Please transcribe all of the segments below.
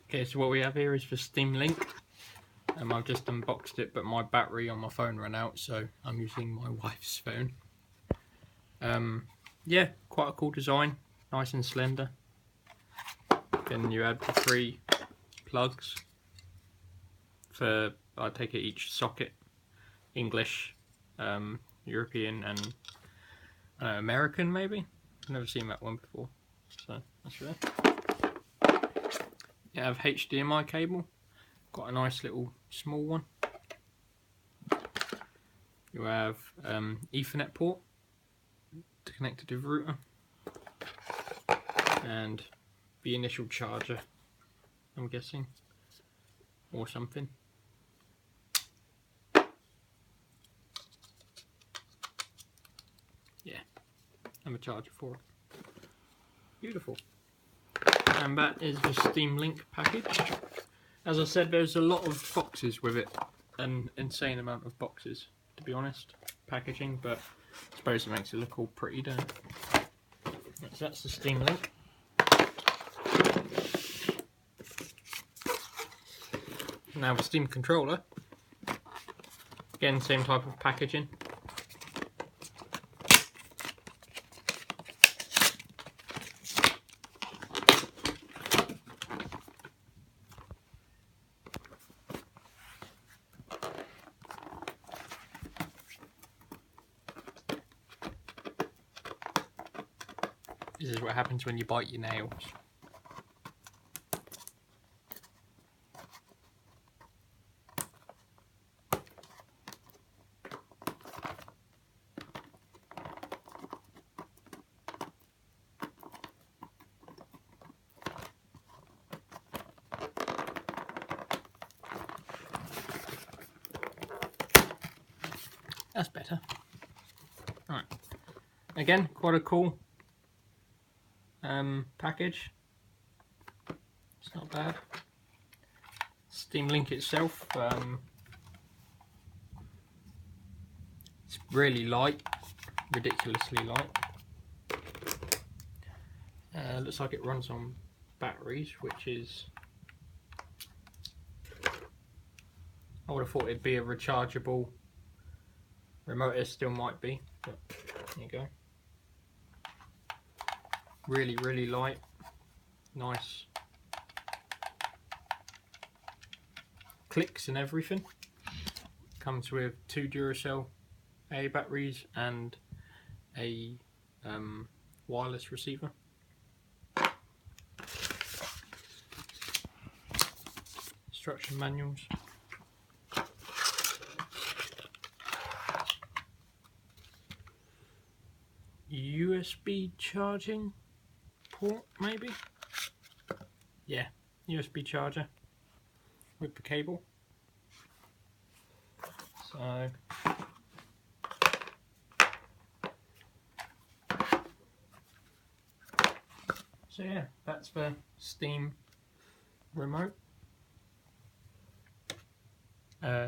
Okay, so what we have here is for Steam Link. I've just unboxed it, but my battery on my phone ran out, so I'm using my wife's phone. Yeah, quite a cool design, nice and slender. Then you add the 3 plugs for, I take it, each socket. English, European and American maybe? I've never seen that one before, so that's there. You have HDMI cable, got a nice little small one. You have Ethernet port to connect to the router, and the initial charger, I'm guessing, or something. Yeah, and a charger for it. Beautiful. And that is the Steam Link package. As I said, there's a lot of boxes with it, an insane amount of boxes, to be honest, packaging, but I suppose it makes it look all pretty, don't it? So that's the Steam Link. Now the Steam controller, again same type of packaging. This is what happens when you bite your nails. That's better. Right. Again, quite a cool package. It's not bad. Steam Link itself, it's really light, ridiculously light. Looks like it runs on batteries, which is, I would have thought it'd be a rechargeable remote. It still might be, but there you go. Really light, nice clicks and everything. Comes with 2 Duracell A batteries and a wireless receiver. Instruction manuals. USB charging port, maybe? Yeah, USB charger with the cable. So yeah, that's the Steam remote.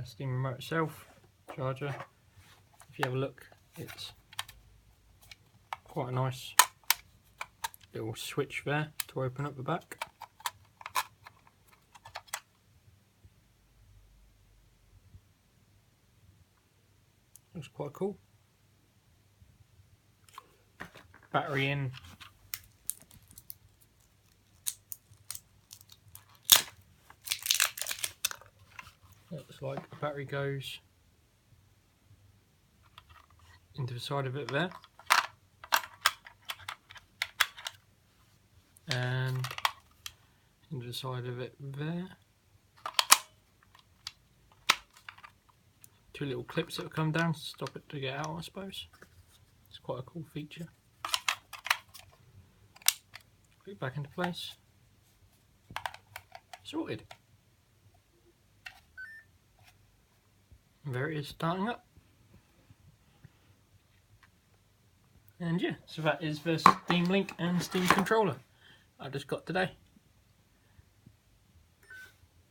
Steam remote itself, charger. If you have a look, it's quite a nice little switch there to open up the back. Looks quite cool. Battery in. Looks like the battery goes into the side of it there, and into the side of it there. 2 little clips that will come down to stop it to get out, I suppose. It's quite a cool feature. Put it back into place. Sorted. And there it is, starting up. And yeah, so that is the Steam Link and Steam controller I just got today.